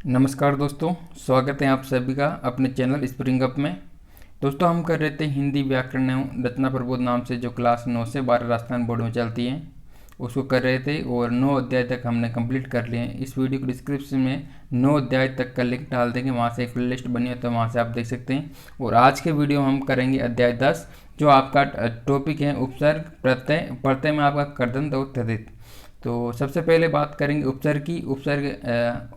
नमस्कार दोस्तों, स्वागत है आप सभी का अपने चैनल स्प्रिंग अप में। दोस्तों, हम कर रहे थे हिंदी व्याकरण एवं रचना प्रबोध नाम से जो क्लास 9 से 12 राजस्थान बोर्ड में चलती है उसको कर रहे थे और 9 अध्याय तक हमने कंप्लीट कर लिए हैं। इस वीडियो को डिस्क्रिप्शन में 9 अध्याय तक का लिंक डाल देंगे, वहाँ से एक प्ले लिस्ट बनी है तो वहाँ से आप देख सकते हैं। और आज के वीडियो में हम करेंगे अध्याय 10 जो आपका टॉपिक है उपसर्ग प्रत्यय। प्रत्यय में आपका कर्दंत और तद्धित। तो सबसे पहले बात करेंगे उपसर्ग की। उपसर्ग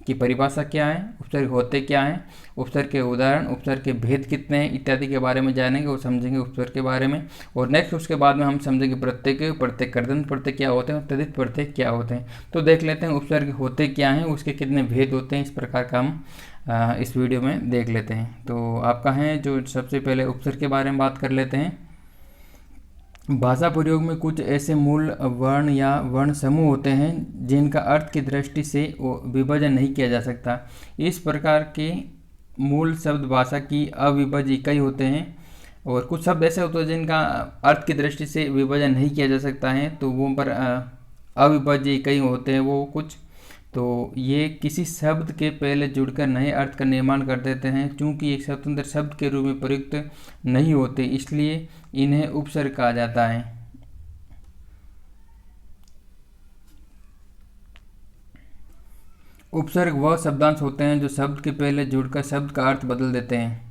की परिभाषा क्या है, उपसर्ग होते क्या हैं, उपसर्ग के उदाहरण, उपसर्ग के भेद कितने हैं इत्यादि के बारे में जानेंगे और समझेंगे उपसर्ग के बारे में। और नेक्स्ट उसके बाद में हम समझेंगे प्रत्यय के, प्रत्यय कर्दंत प्रत्यय क्या होते हैं और तद्धित प्रत्यय क्या होते हैं। तो देख लेते हैं उपसर्ग होते क्या हैं, उसके कितने भेद होते हैं, इस प्रकार का हम इस वीडियो में देख लेते हैं। तो आपका है जो सबसे पहले उपसर्ग के बारे में बात कर लेते हैं। भाषा प्रयोग में कुछ ऐसे मूल वर्ण या वर्ण समूह होते हैं जिनका अर्थ की दृष्टि से विभाजन नहीं किया जा सकता। इस प्रकार के मूल शब्द भाषा की अविभाज्य इकाई होते हैं। और कुछ शब्द ऐसे होते हैं जिनका अर्थ की दृष्टि से विभाजन नहीं किया जा सकता है, तो वो पर अविभाज्य इकाई होते हैं वो कुछ। तो ये किसी शब्द के पहले जुड़कर नए अर्थ का निर्माण कर देते हैं। चूंकि एक स्वतंत्र शब्द के रूप में प्रयुक्त नहीं होते, इसलिए इन्हें उपसर्ग कहा जाता है। उपसर्ग वह शब्दांश होते हैं जो शब्द के पहले जुड़कर शब्द का अर्थ बदल देते हैं।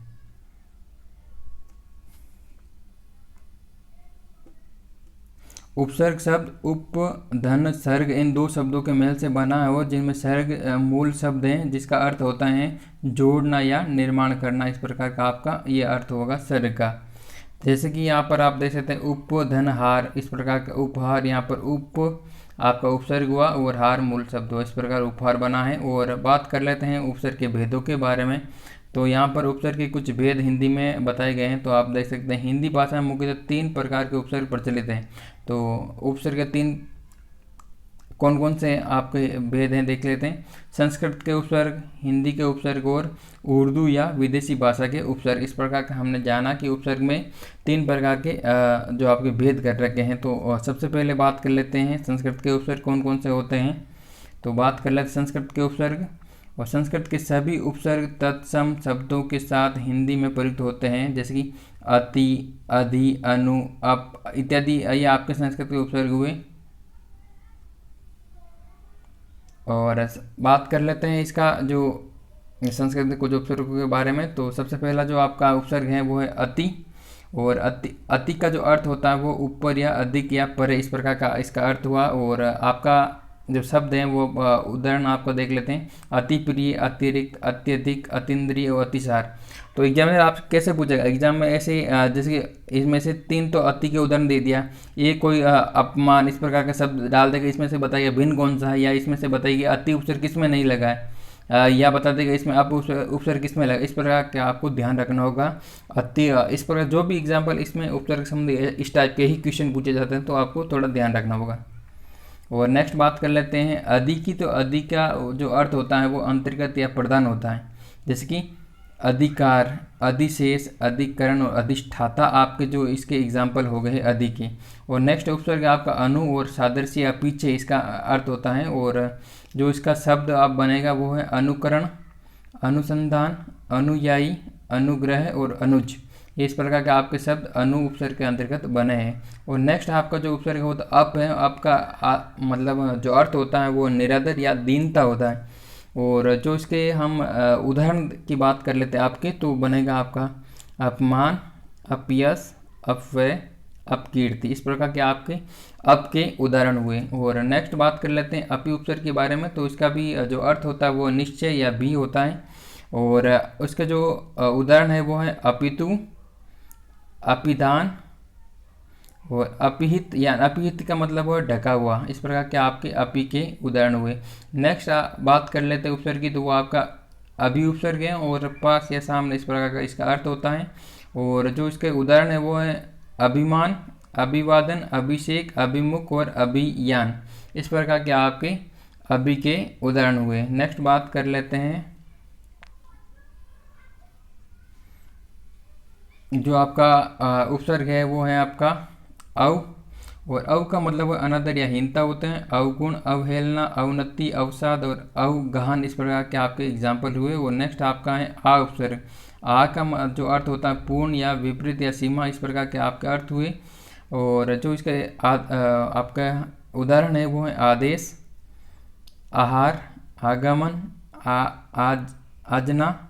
उपसर्ग शब्द उप धन सर्ग इन दो शब्दों के मेल से बना है और जिनमें सर्ग मूल शब्द है जिसका अर्थ होता है जोड़ना या निर्माण करना। इस प्रकार का आपका ये अर्थ होगा सर्ग का। जैसे कि यहाँ पर आप देख सकते हैं उप धन हार, इस प्रकार का उपहार, यहाँ पर उप आपका उपसर्ग हुआ और हार मूल शब्द हुआ, इस प्रकार उपहार बना है। और बात कर लेते हैं उपसर्ग के भेदों के बारे में। तो यहाँ पर उपसर्ग के कुछ भेद हिंदी में बताए गए हैं, तो आप देख सकते हैं हिंदी भाषा में मुख्यतः 3 प्रकार के उपसर्ग प्रचलित हैं। तो उपसर्ग के 3 कौन कौन से आपके भेद हैं देख लेते हैं। संस्कृत के उपसर्ग, हिंदी के उपसर्ग और उर्दू या विदेशी भाषा के उपसर्ग। इस प्रकार का हमने जाना कि उपसर्ग में 3 प्रकार के जो आपके भेद कर रखे हैं। तो सबसे पहले बात कर लेते हैं संस्कृत के उपसर्ग कौन कौन से होते हैं। तो बात कर लेते हैं संस्कृत के उपसर्ग। और संस्कृत के सभी उपसर्ग तत्सम शब्दों के साथ हिंदी में प्रयुक्त होते हैं, जैसे कि अति, अधि, अनु, अप इत्यादि। ये आपके संस्कृत के उपसर्ग हुए। और बात कर लेते हैं इसका जो संस्कृत के कुछ उपसर्गों के बारे में। तो सबसे पहला जो आपका उपसर्ग है वो है अति। और अति का जो अर्थ होता है वो ऊपर या अधिक या परे, इस प्रकार का इसका अर्थ हुआ। और आपका जो शब्द हैं वो उदाहरण आपको देख लेते हैं। अति प्रिय, अतिरिक्त, अत्यधिक, अतीन्द्रिय और अतिसार। तो एग्जाम में आप कैसे पूछेगा, एग्जाम में ऐसे जैसे कि इसमें से 3 तो अति के उदाहरण दे दिया, ये कोई अपमान इस प्रकार का शब्द डाल देगा, इसमें से बताइए भिन्न कौन सा है, या इसमें से बताइए अति उपसर्ग किसमें नहीं लगा है, या बता देगा इसमें अप उपसर्ग किसमें लगा। इस प्रकार का आपको ध्यान रखना होगा। अति इस प्रकार जो भी एग्जाम्पल इसमें उपसर्ग संबंधी इस टाइप के ही क्वेश्चन पूछे जाते हैं, तो आपको थोड़ा ध्यान रखना होगा। और नेक्स्ट बात कर लेते हैं अधि की। तो अधि का जो अर्थ होता है वो अंतर्गत या प्रधान होता है, जैसे कि अधिकार, अधिशेष, अधिकरण और अधिष्ठाता आपके जो इसके एग्जाम्पल हो गए अधि के। और नेक्स्ट उपसर्ग आपका अनु और सादृश्य या पीछे इसका अर्थ होता है। और जो इसका शब्द आप बनेगा वो है अनुकरण, अनुसंधान, अनुयायी, अनुग्रह और अनुज। ये इस प्रकार के आपके शब्द अनु उपसर्ग के अंतर्गत बने हैं। और नेक्स्ट आपका जो उपसर्ग होता है अप है, आपका मतलब जो अर्थ होता है वो निरादर या दीनता होता है। और जो इसके हम उदाहरण की बात कर लेते हैं आपके, तो बनेगा आपका अपमान, अपयश, अपव्यय, अपकीर्ति। इस प्रकार के आपके अप के उदाहरण हुए। और नेक्स्ट बात कर लेते हैं अपि उपसर्ग के बारे में। तो इसका भी जो अर्थ होता है वो निश्चय या भी होता है। और उसके जो उदाहरण है वो है अपितु, अपिदान और अपिहित, या अपिहित का मतलब वो ढका हुआ। इस प्रकार के आपके अपि के उदाहरण हुए। नेक्स्ट बात कर लेते हैं उपसर्ग की। तो वो आपका अभि उपसर्ग है और पास या सामने, इस प्रकार का इसका अर्थ होता है। और जो इसके उदाहरण है वो है अभिमान, अभिवादन, अभिषेक, अभिमुख और अभियान। इस प्रकार के आपके अभि के उदाहरण हुए। नेक्स्ट बात कर लेते हैं जो आपका उपसर्ग है वो है आपका औ। और अव का मतलब अनादर या हीनता होते हैं। अवगुण, अवहेलना, अवनति, अवसाद और अवगहन, इस प्रकार के आपके एग्जाम्पल हुए। और नेक्स्ट आपका है आ उपसर्ग। आ का जो अर्थ होता है पूर्ण या विपरीत या सीमा, इस प्रकार के आपके अर्थ हुए। और जो इसका आपका उदाहरण है वो है आदेश, आहार, आगमन, आज, आजना,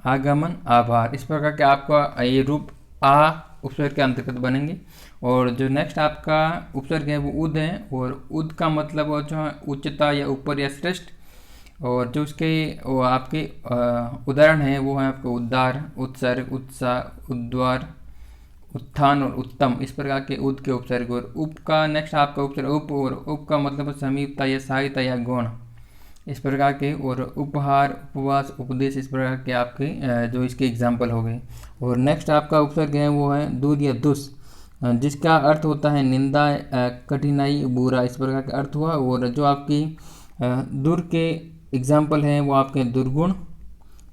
आगमन, आभार, इस प्रकार के आपका ये रूप आ उपसर्ग के अंतर्गत बनेंगे। और जो नेक्स्ट आपका उपसर्ग है वो उद है। और उद का मतलब जो है उच्चता या ऊपर या श्रेष्ठ। और जो उसके वो आपके उदाहरण है वो है आपका उद्धार, उत्सर्ग, उत्साह, उद्वार, उत्थान और उत्तम, इस प्रकार के उद के उपसर्ग। और उप का नेक्स्ट आपका उपसर्ग उप। और उप का मतलब समीपता या सहायता या गुण, इस प्रकार के। और उपहार, उपवास, उपदेश, इस प्रकार के आपके जो इसके एग्जाम्पल हो गए। और नेक्स्ट आपका उपसर्ग है वो है दूर या दुस, जिसका अर्थ होता है निंदा, कठिनाई, बुरा, इस प्रकार का अर्थ हुआ। और जो आपकी दूर के एग्जाम्पल हैं वो आपके दुर्गुण,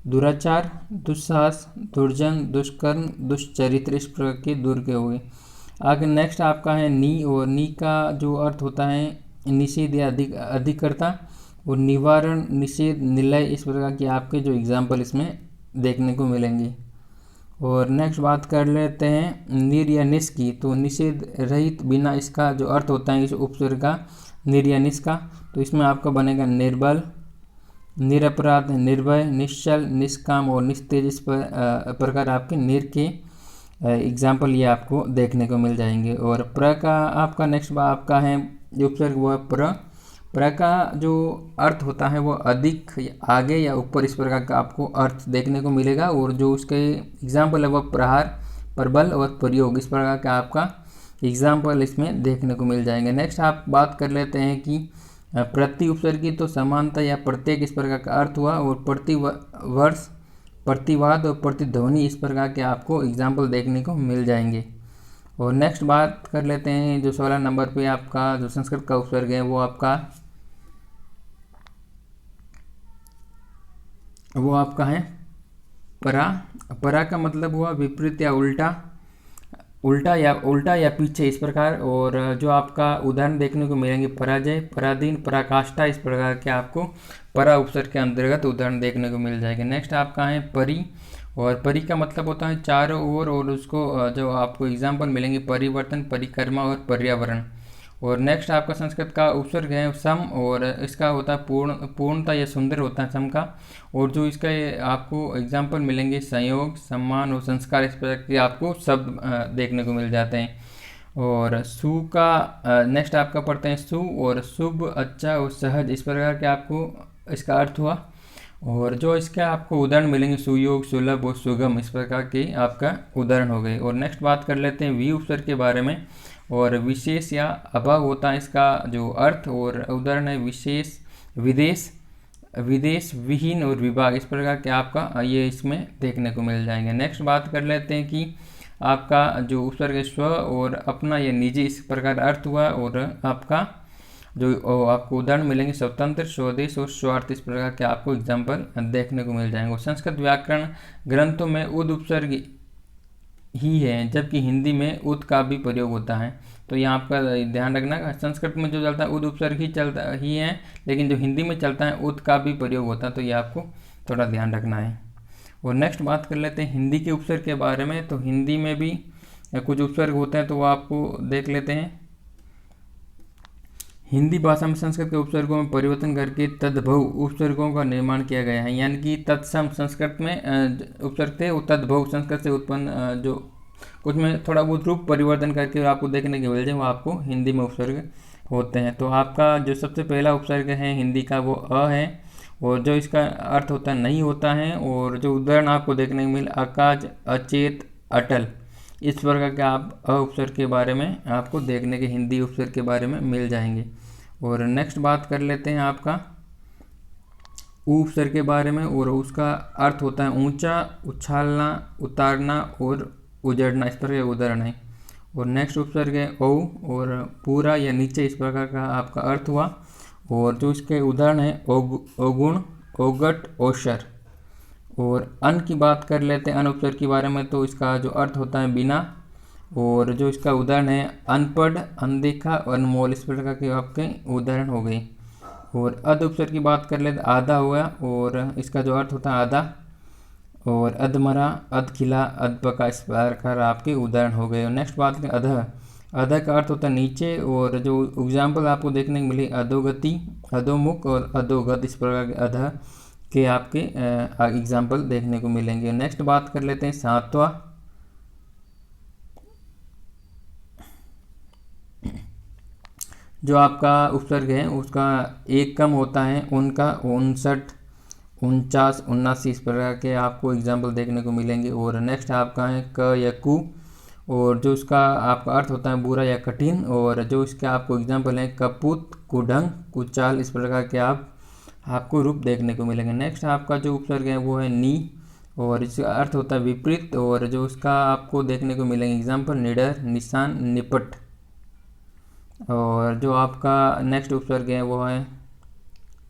दुराचार, दुस्साहस, दुर्जन, दुष्कर्म, दुष्चरित्र, इस प्रकार के दूर के हो गए। आगे नेक्स्ट आपका है नी। और नी का जो अर्थ होता है निषेध या अधिकर्ता। और निवारण, निषेध, निलय, इस प्रकार के आपके जो एग्जाम्पल इसमें देखने को मिलेंगे। और नेक्स्ट बात कर लेते हैं निर या निस की। तो निषेध रहित, बिना, इसका जो अर्थ होता है इस उपसर्ग का निर या निस का, तो इसमें आपका बनेगा निर्बल, निरपराध, निर्भय, निश्चल, निष्काम और निस्तेज, इस प्रकार आपके निर के एग्जाम्पल ये आपको देखने को मिल जाएंगे। और प्र का आपका नेक्स्ट आपका है जो उपसर्ग वो है प्र। प्र का जो अर्थ होता है वो अधिक, आगे या ऊपर, इस प्रकार का आपको अर्थ देखने को मिलेगा। और जो उसके एग्जाम्पल है वह प्रहार, प्रबल और प्रयोग, इस प्रकार का आपका एग्जाम्पल इसमें देखने को मिल जाएंगे। नेक्स्ट आप बात कर लेते हैं कि प्रति उपसर्ग की। तो समानता या प्रत्येक, इस प्रकार का अर्थ हुआ। और प्रतिवर्ष, प्रतिवाद और प्रतिध्वनि, इस प्रकार के आपको एग्जाम्पल देखने को मिल जाएंगे। और नेक्स्ट बात कर लेते हैं जो 16 नंबर पे आपका जो संस्कृत का उपसर्ग है वो आपका है परा। परा का मतलब हुआ विपरीत या उल्टा, उल्टा या पीछे, इस प्रकार। और जो आपका उदाहरण देखने को मिलेंगे पराजय, पराधीन, पराकाष्ठा, इस प्रकार के आपको परा उपसर्ग के अंतर्गत उदाहरण देखने को मिल जाएंगे। नेक्स्ट आपका है परि। और परि का मतलब होता है चारों ओर। और उसको जो आपको एग्जाम्पल मिलेंगे परिवर्तन, परिक्रमा और पर्यावरण। और नेक्स्ट आपका संस्कृत का उपसर्ग है सम। और इसका होता है पूर्णता या सुंदर होता है सम का। और जो इसका आपको एग्जाम्पल मिलेंगे संयोग, सम्मान और संस्कार, इस प्रकार के आपको शब्द देखने को मिल जाते हैं। और सु का नेक्स्ट आपका पढ़ते हैं सु। और शुभ, अच्छा और सहज, इस प्रकार के आपको इसका अर्थ हुआ। और जो इसका आपको उदाहरण मिलेंगे सुयोग, सुलभ और सुगम, इस प्रकार के आपका उदाहरण हो गए। और नेक्स्ट बात कर लेते हैं वी उपसर्ग के बारे में। और विशेष या अभाव होता है इसका जो अर्थ। और उदाहरण है विशेष, विदेश, विदेश, विहीन और विभाग, इस प्रकार के आपका ये इसमें देखने को मिल जाएंगे। नेक्स्ट बात कर लेते हैं कि आपका जो उपसर्ग स्व और अपना या निजी, इस प्रकार अर्थ हुआ। और आपका जो आपको उदाहरण मिलेंगे स्वतंत्र, स्वदेश और स्वार्थ, इस प्रकार के आपको एग्जाम्पल देखने को मिल जाएंगे। और संस्कृत व्याकरण ग्रंथों में उद उपसर्ग ही है, जबकि हिंदी में उद का भी प्रयोग होता है। तो यहाँ आपका ध्यान रखना, संस्कृत में जो चलता है उद उपसर्ग ही चलता ही है, लेकिन जो हिंदी में चलता है उद का भी प्रयोग होता है। तो ये आपको थोड़ा ध्यान रखना है। और नेक्स्ट बात कर लेते हैं हिंदी के उपसर्ग के बारे में। तो हिंदी में भी कुछ उपसर्ग होते हैं, तो वो आपको देख लेते हैं। हिंदी भाषा में संस्कृत के उपसर्गों में परिवर्तन करके तद्भव उपसर्गों का निर्माण किया गया है। यानी कि तत्सम संस्कृत में उपसर्ग थे, वो तद्भव संस्कृत से उत्पन्न जो कुछ में थोड़ा बहुत रूप परिवर्तन करके आपको देखने के मिल जाए, वो आपको हिंदी में उपसर्ग होते हैं। तो आपका जो सबसे पहला उपसर्ग है हिंदी का वो अ है। और जो इसका अर्थ होता है नहीं होता है। और जो उदाहरण आपको देखने को मिले अकाज, अचेत, अटल, इस प्रकार के आप अ उपसर्ग के बारे में आपको देखने के हिंदी उपसर्ग के बारे में मिल जाएंगे। और नेक्स्ट बात कर लेते हैं आपका ऊ उपसर्ग के बारे में। और उसका अर्थ होता है ऊंचा, उछालना, उतारना और उजड़ना, इस प्रकार के उदाहरण है। और नेक्स्ट उपसर्ग है औ। और पूरा या नीचे, इस प्रकार का आपका अर्थ हुआ। और जो इसके उदाहरण है औगुण, औगट, औशर। और अन की बात कर लेते हैं अन उपसर्ग के बारे में। तो इसका जो अर्थ होता है बिना, और जो इसका उदाहरण है अनपढ़, अनदेखा और अनमोल, इस प्रकार के आपके उदाहरण हो गए। और अध उपसर्ग की बात कर ले तो आधा हुआ और इसका जो अर्थ होता है आधा, और अधमरा, अधखिला, अधपका, इस प्रकार आपके उदाहरण हो गए। और नेक्स्ट बात करें अधः। अधः का अर्थ होता है नीचे, और जो एग्जाम्पल आपको देखने को मिले अधोगति, अधोमुख और अधोगत, इस प्रकार के अधः के आपके एग्जाम्पल देखने को मिलेंगे। नेक्स्ट बात कर लेते हैं सातवां। जो आपका उपसर्ग है उसका एक कम होता है, उनका 59, 49, 79, इस प्रकार के आपको एग्जाम्पल देखने को मिलेंगे। और नेक्स्ट आपका है क या कु, और जो इसका आपका अर्थ होता है बुरा या कठिन, और जो इसके आपको एग्जाम्पल हैं कपूत, कुढंग, कुचाल, इस प्रकार के आपको रूप देखने को मिलेंगे। नेक्स्ट आपका जो उपसर्ग है वो है नी, और इसका अर्थ होता है विपरीत, और जो इसका आपको देखने को मिलेंगे एग्जाम्पल निडर, निशान, निपट। और जो आपका नेक्स्ट उपसर्ग है वो है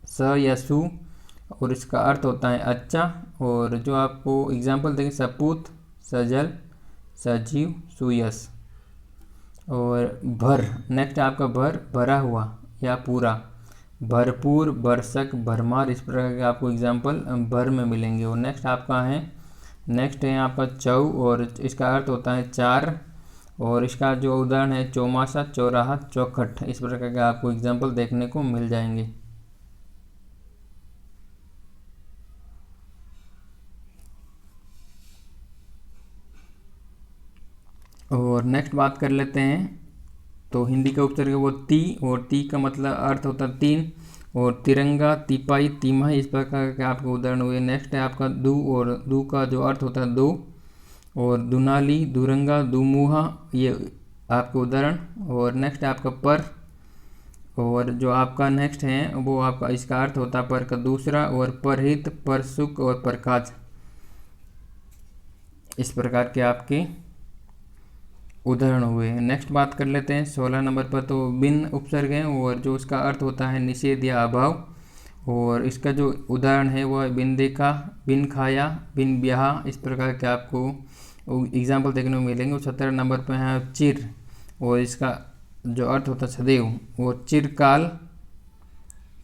स या सु, और इसका अर्थ होता है अच्छा। और जो आपको एग्जाम्पल देंगे सपूत, सजल, सजीव, सुयस। और भर, नेक्स्ट आपका भर, भरा हुआ या पूरा, भरपूर, भरसक, भरमार, इस प्रकार के आपको एग्जाम्पल भर में मिलेंगे। और नेक्स्ट है आपका चौ, और इसका अर्थ होता है चार, और इसका जो उदाहरण है चौमासा, चौराहा, चौखट, इस प्रकार के आपको एग्जाम्पल देखने को मिल जाएंगे। और नेक्स्ट बात कर लेते हैं तो हिंदी का उपसर्ग है वो ती, और ती का मतलब अर्थ होता है तीन, और तिरंगा, तिपाही, तिमाही, इस प्रकार के आपके उदाहरण हुए। नेक्स्ट है आपका दू, और दू का जो अर्थ होता है दो, और दुनाली, दुरंगा, दुमुहा, ये आपके उदाहरण। और नेक्स्ट है आपका पर, और जो आपका नेक्स्ट है वो आपका इसका अर्थ होता है पर का दूसरा, और परहित, परसुख और प्रकाश, इस प्रकार के आपके उदाहरण हुए। नेक्स्ट बात कर लेते हैं 16 नंबर पर, तो बिन उपसर्ग है, और जो इसका अर्थ होता है निषेध या अभाव, और इसका जो उदाहरण है वो है बिन देखा, बिन खाया, बिन ब्याह, इस प्रकार के आपको एग्जाम्पल देखने को मिलेंगे। 17 नंबर पर है चिर, और इसका जो अर्थ होता है सदैव, और चिरकाल,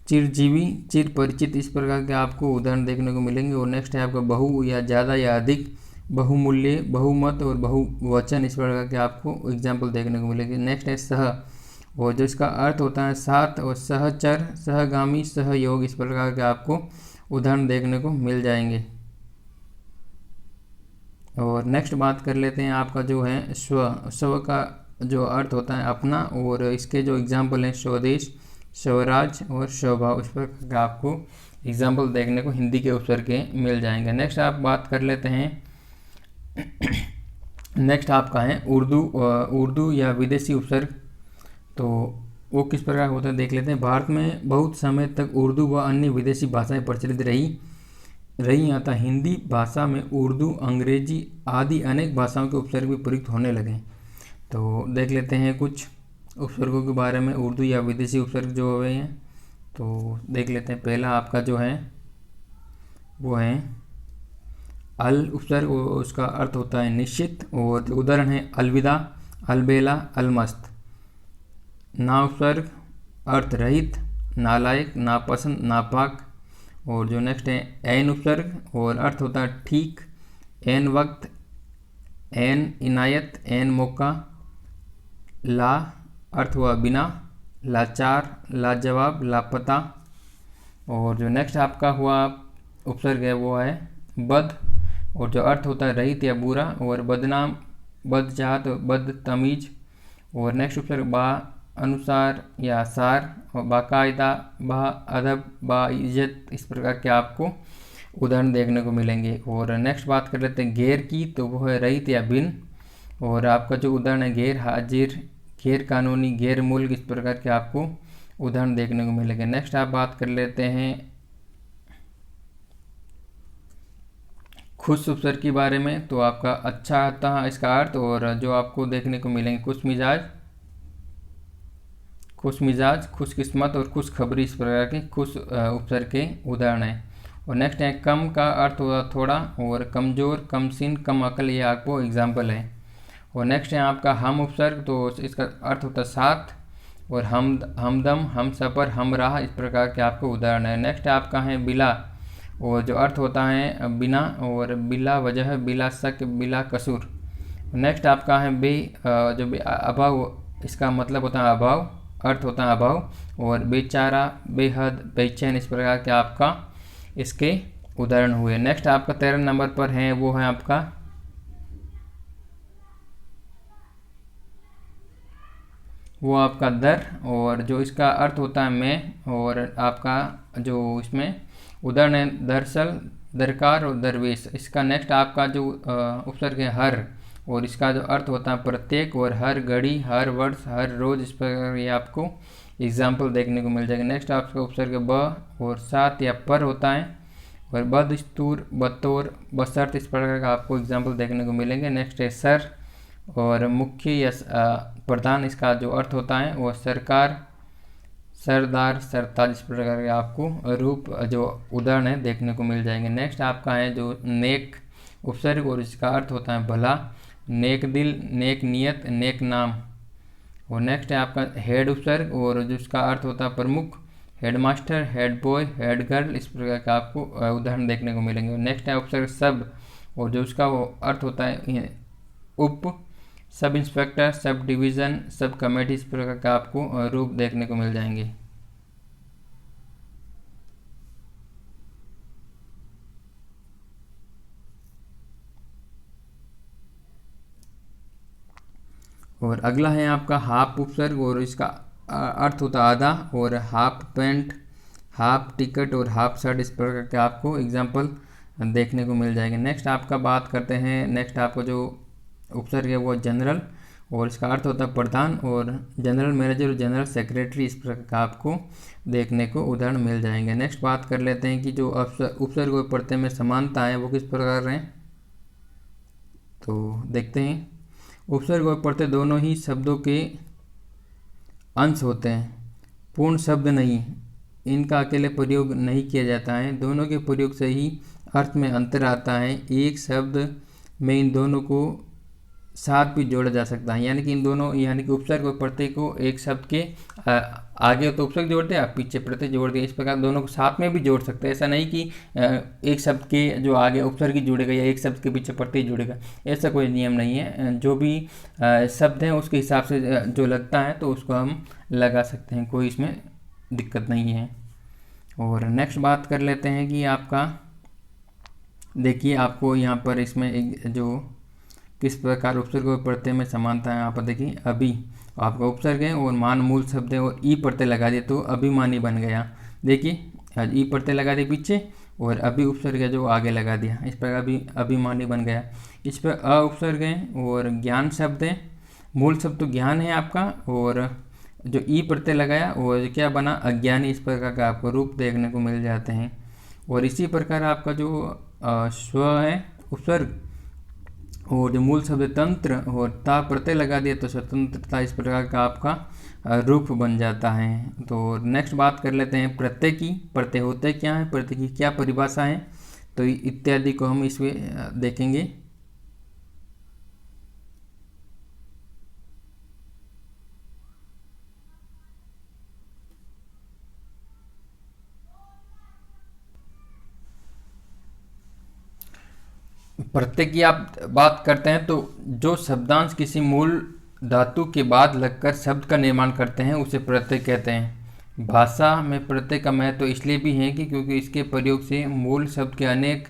चिरजीवी, चिर परिचित, इस प्रकार के आपको उदाहरण देखने को मिलेंगे। और नेक्स्ट है आपका बहु या ज़्यादा या अधिक, बहुमूल्य, बहुमत और बहुवचन, इस प्रकार के आपको एग्जाम्पल देखने को मिलेंगे। नेक्स्ट है सह, और जो इसका अर्थ होता है साथ, और सहचर, सहगामी, सहयोग, इस प्रकार के आपको उदाहरण देखने को मिल जाएंगे। और नेक्स्ट बात कर लेते हैं आपका जो है स्व। स्व का जो अर्थ होता है अपना, और इसके जो एग्जाम्पल हैं स्वदेश, स्वराज और स्वभाव, इस प्रकार का आपको एग्जाम्पल देखने को हिंदी के उपसर्ग के मिल जाएंगे। नेक्स्ट आप बात कर लेते हैं नेक्स्ट आपका है उर्दू या विदेशी उपसर्ग, तो वो किस प्रकार होता है देख लेते हैं। भारत में बहुत समय तक उर्दू व अन्य विदेशी भाषाएं प्रचलित रही अतः हिंदी भाषा में उर्दू, अंग्रेजी आदि अनेक भाषाओं के उपसर्ग भी प्रयुक्त होने लगे। तो देख लेते हैं कुछ उपसर्गों के बारे में, उर्दू या विदेशी उपसर्ग जो हुए हैं, तो देख लेते हैं। पहला आपका जो है वो है अल उपसर्ग, उसका अर्थ होता है निश्चित, और उदाहरण है अलविदा, अलबेला, अलमस्त। ना उपसर्ग अर्थ रहित, नालायक, नापसंद, नापाक। और जो नेक्स्ट है एन उपसर्ग, और अर्थ होता है ठीक, एन वक्त, एन इनायत, एन मौका। ला अर्थ हुआ बिना, लाचार, लाजवाब, लापता। और जो नेक्स्ट आपका हुआ उपसर्ग है वो है बद, और जो अर्थ होता है रहित या बुरा, और बदनाम, बदजात, बदतमीज। और नेक्स्ट उपसर्ग बा अनुसार या सार, और बाकायदा, बा अदब, बा इज्जत, इस प्रकार के आपको उदाहरण देखने को मिलेंगे। और नेक्स्ट बात कर लेते हैं गैर की, तो वो है रहित या बिन, और आपका जो उदाहरण है गैर हाजिर, गैर कानूनी, गैर मुल्क, इस प्रकार के आपको उदाहरण देखने को मिलेंगे। नेक्स्ट आप बात कर लेते हैं खुश उपसर्ग के बारे में, तो आपका अच्छा आता है इसका अर्थ, और जो आपको देखने को मिलेंगे खुश मिजाज, खुशकिस्मत और खुशखबरी, इस प्रकार के खुश उपसर्ग के उदाहरण हैं। और नेक्स्ट है कम का अर्थ हुआ थोड़ा, और कमज़ोर, कमसिन, कम अकल, ये आपको एग्जाम्पल है। और नेक्स्ट है आपका हम उपसर्ग, तो इसका अर्थ होता है साथ। और हमदम, हम सफ़र, हम राह, इस प्रकार के आपको उदाहरण है। नेक्स्ट आपका है बिला, और जो अर्थ होता है बिना, और बिला वजह, बिला शक, बिला कसूर। नेक्स्ट आपका है जो अभाव, इसका मतलब होता है अभाव, अर्थ होता है अभाव। और बेचारा, बेहद, बेचैन, इस प्रकार के आपका इसके उदाहरण हुए। नेक्स्ट आपका 13 नंबर पर है वो है आपका दर, और जो इसका अर्थ होता है मैं, और आपका जो इसमें उदाहरण है दरअसल, दरकार और दरवेश। इसका नेक्स्ट आपका जो उपसर्ग है हर, और इसका जो अर्थ होता है प्रत्येक, और हर घड़ी, हर वर्ष, हर रोज़, इस प्रकार ये आपको एग्जाम्पल देखने को मिल जाएगा। नेक्स्ट आपका उपसर्ग ब और साथ या पर होता है, और बदस्तूर, बतौर, बसर्त, इस प्रकार का आपको एग्जाम्पल देखने को मिलेंगे। नेक्स्ट है सर और मुख्य या प्रधान, इसका जो अर्थ होता है वो सरकार, सरदार, सरताज, इस प्रकार के आपको रूप जो उदाहरण है देखने को मिल जाएंगे। नेक्स्ट आपका है जो नेक उपसर्ग, और इसका अर्थ होता है भला, नेक दिल, नेक नियत, नेक नाम। और नेक्स्ट है आपका हेड उपसर्ग, और जो इसका अर्थ होता है प्रमुख, headmaster, head boy, head girl, इस प्रकार का आपको उदाहरण देखने को मिलेंगे। नेक्स्ट है उपसर्ग सब, और जो उसका वो अर्थ होता है उप, sub inspector, sub division, sub committee, इस प्रकार का आपको रूप देखने को मिल जाएंगे। और अगला है आपका हाफ उपसर्ग, और इसका अर्थ होता है आधा, और हाफ पैंट, हाफ टिकट, और हाफ शर्ट, इस प्रकार के आपको एग्जाम्पल देखने को मिल जाएंगे। नेक्स्ट आपका बात करते हैं, नेक्स्ट आपको जो उपसर्ग है वो जनरल, और इसका अर्थ होता है प्रधान, और जनरल मैनेजर और जनरल सेक्रेटरी, इस प्रकार का आपको देखने को उदाहरण मिल जाएंगे। नेक्स्ट बात कर लेते हैं कि जो उपसर्ग और प्रत्यय में समानता है वो किस प्रकार हैं, तो देखते हैं। उपसर्ग और प्रत्यय दोनों ही शब्दों के अंश होते हैं, पूर्ण शब्द नहीं, इनका अकेले प्रयोग नहीं किया जाता है, दोनों के प्रयोग से ही अर्थ में अंतर आता है। एक शब्द में इन दोनों को साथ भी जोड़ा जा सकता है, यानी कि इन दोनों, यानी कि उपसर्ग और प्रत्यय को एक शब्द के आगे तो उपसर्ग जोड़ दिया, पीछे प्रत्यय जोड़ दिया, इस प्रकार दोनों को साथ में भी जोड़ सकते हैं। ऐसा नहीं कि एक शब्द के जो आगे उपसर्ग ही जुड़ेगा या एक शब्द के पीछे प्रत्यय जुड़ेगा, ऐसा कोई नियम नहीं है। जो भी शब्द है उसके हिसाब से जो लगता है तो उसको हम लगा सकते हैं, कोई इसमें दिक्कत नहीं है। और नेक्स्ट बात कर लेते हैं कि आपका देखिए, आपको यहाँ पर इसमें एक जो किस प्रकार उपसर्ग और प्रत्यय में समानता है, यहाँ पर देखिए अभी आपका उपसर्ग है और मान मूल शब्द है, और ई प्रत्यय लगा दिए तो अभिमानी बन गया। देखिए ई प्रत्यय लगा दिए पीछे, और अभी उपसर्ग है जो आगे लगा दिया, इस प्रकार अभिमानी बन गया। इस पर अ उपसर्ग है, और ज्ञान शब्द है, मूल शब्द तो ज्ञान है आपका, और जो ई प्रत्यय लगाया और क्या बना अज्ञानी, इस प्रकार का आपको रूप देखने को मिल जाते हैं। और इसी प्रकार आपका जो स्व है उपसर्ग, और जो मूल शब्द तंत्र, और ता प्रत्यय लगा दिया तो स्वतंत्रता, इस प्रकार का आपका रूप बन जाता है। तो नेक्स्ट बात कर लेते हैं प्रत्यय की। प्रत्यय होते क्या है, प्रत्यय की क्या परिभाषा है, तो इत्यादि को हम इसमें देखेंगे। प्रत्यय की आप बात करते हैं तो जो शब्दांश किसी मूल धातु के बाद लगकर शब्द का निर्माण करते हैं उसे प्रत्यय कहते हैं। भाषा में प्रत्यय का महत्व इसलिए भी है कि क्योंकि इसके प्रयोग से मूल शब्द के अनेक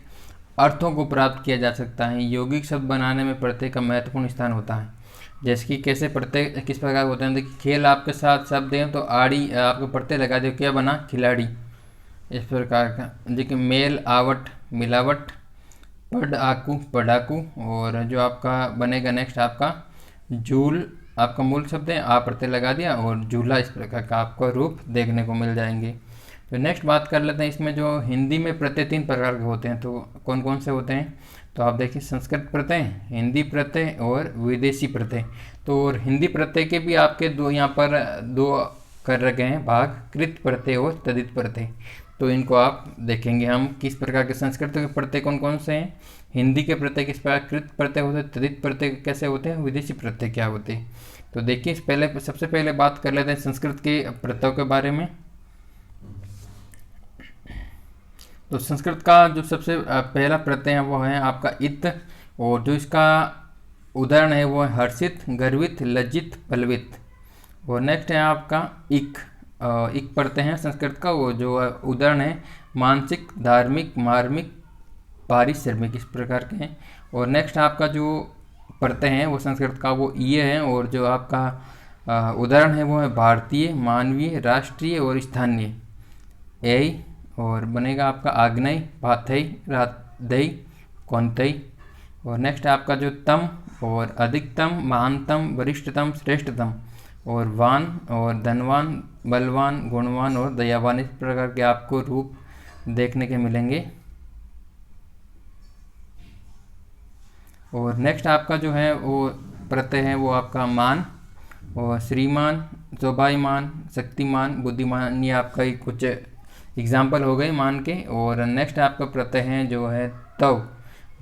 अर्थों को प्राप्त किया जा सकता है। यौगिक शब्द बनाने में प्रत्यय का महत्वपूर्ण स्थान होता है। जैसे कि कैसे प्रत्यय किस प्रकार होते हैं, देखिए खेल आपके साथ शब्द हैं तो आड़ी आपको प्रत्यय लगा दो, क्या बना खिलाड़ी, इस प्रकार का। देखिए मेल आवट मिलावट, पढ़ आकू पढ़ाकू, और जो आपका बनेगा नेक्स्ट आपका झूल, आपका मूल शब्द है आ प्रत्यय लगा दिया और झूला, इस प्रकार का आपको रूप देखने को मिल जाएंगे। तो नेक्स्ट बात कर लेते हैं, इसमें जो हिंदी में प्रत्यय 3 प्रकार के होते हैं, तो कौन कौन से होते हैं, तो आप देखिए संस्कृत प्रत्यय, हिंदी प्रत्यय और विदेशी प्रत्यय। तो और हिंदी प्रत्यय के भी आपके दो यहाँ पर दो कर रखे हैं भाग, कृत प्रत्यय और तदित प्रत्यय। तो इनको आप देखेंगे हम किस प्रकार के संस्कृत के प्रत्यय कौन कौन से हैं, हिंदी के प्रत्यय किस प्रकार कृत प्रत्यय होते हैं, तद्धित प्रत्यय कैसे होते हैं, विदेशी प्रत्यय क्या होते हैं। तो देखिए सबसे पहले बात कर लेते हैं संस्कृत के प्रत्ययों के बारे में। तो संस्कृत का जो सबसे पहला प्रत्यय है वो है आपका इत, और जो इसका उदाहरण है वो है हर्षित, गर्वित, लज्जित, पलवित। और नेक्स्ट है आपका इक। इक प्रत्यय है संस्कृत का, वो जो उदाहरण है मानसिक, धार्मिक, मार्मिक, पारिश्रमिक, इस प्रकार के हैं। और नेक्स्ट आपका जो प्रत्यय है वो संस्कृत का वो ये है, और जो आपका उदाहरण है वो है भारतीय, मानवीय, राष्ट्रीय और स्थानीय। ए और बनेगा आपका आग्नेय, पाथई, रातदई, कौनतई। और नेक्स्ट आपका जो तम और अधिकतम, महानतम, वरिष्ठतम, श्रेष्ठतम, और वान और धनवान, बलवान, गुणवान और दयावान, इस प्रकार के आपको रूप देखने के मिलेंगे। और नेक्स्ट आपका जो है वो प्रत्यय है वो आपका मान, और श्रीमान, शोभायमान, शक्तिमान, बुद्धिमान, ये आपका ही कुछ एग्जाम्पल हो गए मान के। और नेक्स्ट आपका प्रत्यय है जो है तव,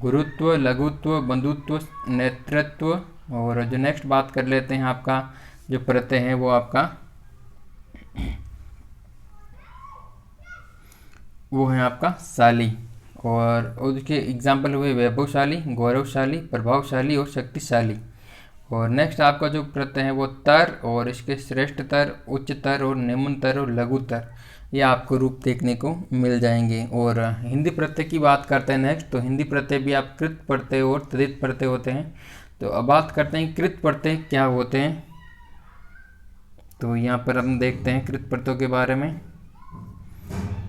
गुरुत्व, लघुत्व, बंधुत्व, नेतृत्व। और जो नेक्स्ट बात कर लेते हैं आपका जो प्रत्यय है वो आपका वो है आपका शाली, और उसके एग्जाम्पल हुए वैभवशाली, गौरवशाली, प्रभावशाली और शक्तिशाली। और नेक्स्ट आपका जो प्रत्यय है वो तर, और इसके श्रेष्ठतर, उच्चतर और निम्नतर और लघुतर, ये आपको रूप देखने को मिल जाएंगे। और हिंदी प्रत्यय की बात करते हैं नेक्स्ट। तो हिंदी प्रत्यय भी आप कृत प्रत्यय और तद्धित प्रत्यय होते हैं। तो अब बात करते हैं कृत प्रत्यय क्या होते हैं। तो यहाँ पर हम देखते हैं कृत प्रत्ययों के बारे में।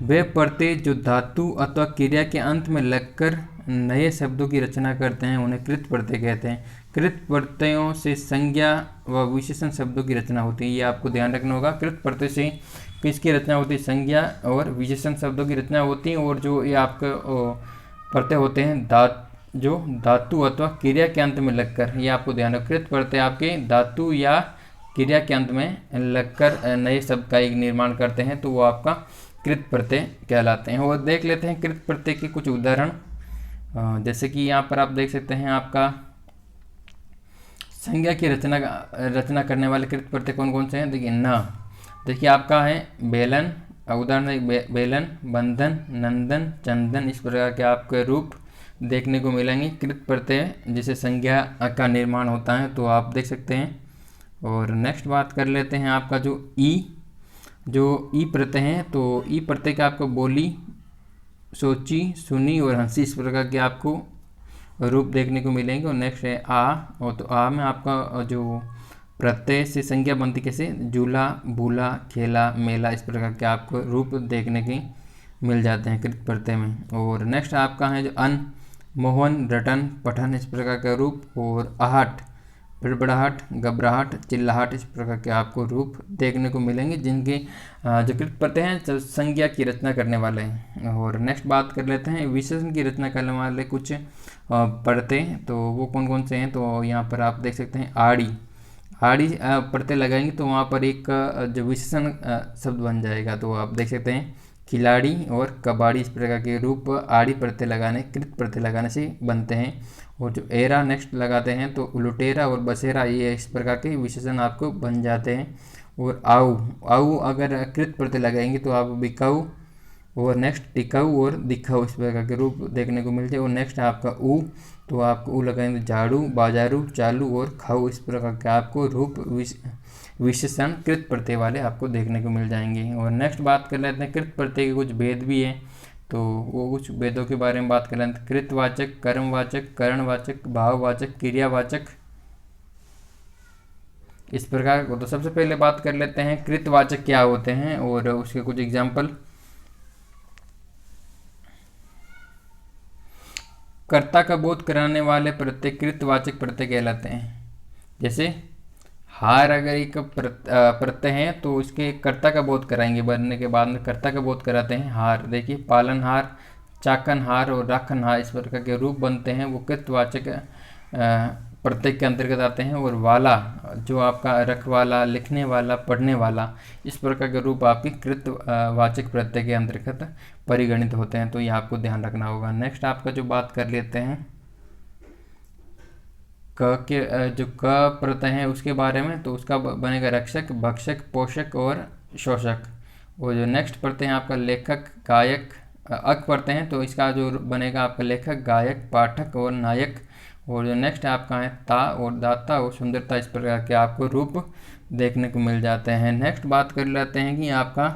वे प्रत्यय जो धातु अथवा क्रिया के अंत में लगकर नए शब्दों की रचना करते हैं उन्हें कृत प्रत्यय कहते हैं। कृत प्रत्ययों से संज्ञा व विशेषण शब्दों की रचना होती है, ये आपको ध्यान रखना होगा। कृत प्रत्यय से किसकी रचना होती है, संज्ञा और विशेषण शब्दों की रचना होती है। और जो ये आपके प्रत्यय होते हैं जो धातु अथवा क्रिया के अंत में लगकर, ये आपको ध्यान रखना। कृत प्रत्यय आपके धातु या क्रिया के अंत में लगकर नए शब्द का एक निर्माण करते हैं, तो वो आपका कृत प्रत्यय कहलाते हैं। और देख लेते हैं कृत प्रत्यय के कुछ उदाहरण। जैसे कि यहाँ पर आप देख सकते हैं आपका संज्ञा की रचना करने वाले कृत प्रत्यय कौन कौन से हैं। देखिए न, देखिए आपका है बेलन, उदाहरण बेलन, बंधन, नंदन, चंदन, इस प्रकार के आपके रूप देखने को मिलेंगे कृत प्रत्यय जिसे संज्ञा का निर्माण होता है, तो आप देख सकते हैं। और नेक्स्ट बात कर लेते हैं आपका जो ई प्रत्यय हैं। तो ई प्रत्यय का आपको बोली, सोची, सुनी और हंसी, इस प्रकार के आपको रूप देखने को मिलेंगे। और नेक्स्ट है आ, और तो आ में आपका जो प्रत्यय से संज्ञा बनती कैसे, झूला, भूला, खेला, मेला, इस प्रकार के आपको रूप देखने के मिल जाते हैं कृत प्रत्यय में। और नेक्स्ट आपका है जो अन, मोहन, रटन, पठन, इस प्रकार का रूप। और आहट, बड़बड़ाहट, घबराहट, चिल्लाहट, इस प्रकार के आपको रूप देखने को मिलेंगे जिनके जो कृत प्रत्यय हैं संज्ञा की रचना करने वाले हैं। और नेक्स्ट बात कर लेते हैं विशेषण की रचना करने वाले कुछ प्रत्यय, तो वो कौन कौन से हैं। तो यहाँ पर आप देख सकते हैं आड़ी प्रत्यय लगाएंगे तो वहाँ पर एक जो विशेषण शब्द बन जाएगा, तो आप देख सकते हैं खिलाड़ी और कबाड़ी, इस प्रकार के रूप आड़ी प्रत्यय लगाने, कृत प्रत्यय लगाने से बनते हैं। और जो एरा नेक्स्ट लगाते हैं तो लुटेरा और बसेरा, ये इस प्रकार के विशेषण आपको बन जाते हैं। और आऊ अगर कृत प्रत्यय लगाएंगे तो आप बिकाऊ और नेक्स्ट टिकाऊ और दिखाऊ, इस प्रकार के रूप देखने को मिलते हैं। और नेक्स्ट आपका ऊ, तो आपको ऊ लगाएंगे झाड़ू, बाजारू, चालू और खाऊ, इस प्रकार के आपको रूप विशेषण कृत प्रत्यय वाले आपको देखने को मिल जाएंगे। और नेक्स्ट बात कर लेते हैं कृत प्रत्यय के कुछ भेद भी हैं, तो वो कुछ भेदों के बारे में बात कर लेते हैं। कृतवाचक, कर्मवाचक, करणवाचक, भाववाचक, क्रियावाचक, इस प्रकार को। तो सबसे पहले बात कर लेते हैं कृतवाचक क्या होते हैं और उसके कुछ एग्जाम्पल। कर्ता का बोध कराने वाले प्रत्यय कृतवाचक प्रत्यय कहलाते हैं। जैसे हार अगर एक प्रत्यय है तो इसके कर्ता का बोध कराएंगे, बनने के बाद में कर्ता का बोध कराते हैं हार। देखिए पालनहार, चाकनहार और राखनहार, इस प्रकार के रूप बनते हैं, वो कृतवाचक प्रत्यय के अंतर्गत आते हैं। और वाला जो आपका रखवाला, लिखने वाला, पढ़ने वाला, इस प्रकार के रूप आपके कृत वाचक प्रत्यय के अंतर्गत परिगणित होते हैं। तो ये आपको ध्यान रखना होगा। नेक्स्ट आपका जो बात कर लेते हैं क के जो क प्रत्यय है उसके बारे में, तो उसका बनेगा रक्षक, भक्षक, पोषक और शोषक। और जो नेक्स्ट प्रत्यय है आपका लेखक, गायक, अक प्रत्यय हैं तो इसका जो बनेगा आपका लेखक, गायक, पाठक और नायक। और जो नेक्स्ट आपका है ता और दाता और सुंदरता, इस प्रकार के आपको रूप देखने को मिल जाते हैं। नेक्स्ट बात कर लेते हैं कि आपका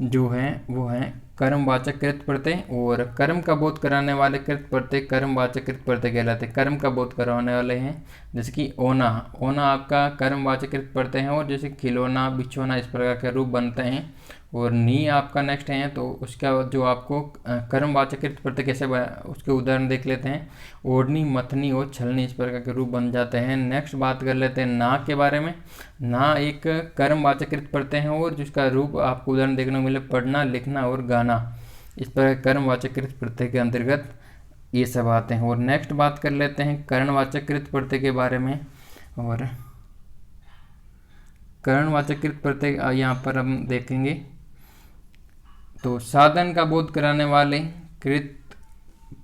जो है वो है कर्मवाचक कृत प्रत्यय। और कर्म का बोध कराने वाले कृत प्रत्यय कर्मवाचक कृत प्रत्यय कहलाते हैं। कर्म का बोध कराने वाले हैं जैसे कि ओना, ओना आपका कर्मवाचक कृत प्रत्यय है। और जैसे खिलौना, बिछौना, इस प्रकार के रूप बनते हैं। और नी आपका नेक्स्ट है तो उसका जो आपको कर्मवाचक कृत प्रत्यय कैसे उसके उदाहरण देख लेते हैं। ओढ़नी, मथनी और छलनी, इस प्रकार के रूप बन जाते हैं। नेक्स्ट बात कर लेते हैं ना के बारे में। ना एक कर्मवाचक कृत प्रत्यय है और जिसका रूप आपको उदाहरण देखने को मिले पढ़ना, लिखना और गाना, इस प्रकार कर्मवाचक कृत प्रत्यय के अंतर्गत ये सब आते हैं। और नेक्स्ट बात कर लेते हैं कर्णवाचक कृत प्रत्यय के बारे में। और कर्णवाचक कृत प्रत्यय यहाँ पर हम देखेंगे तो साधन का बोध कराने वाले कृत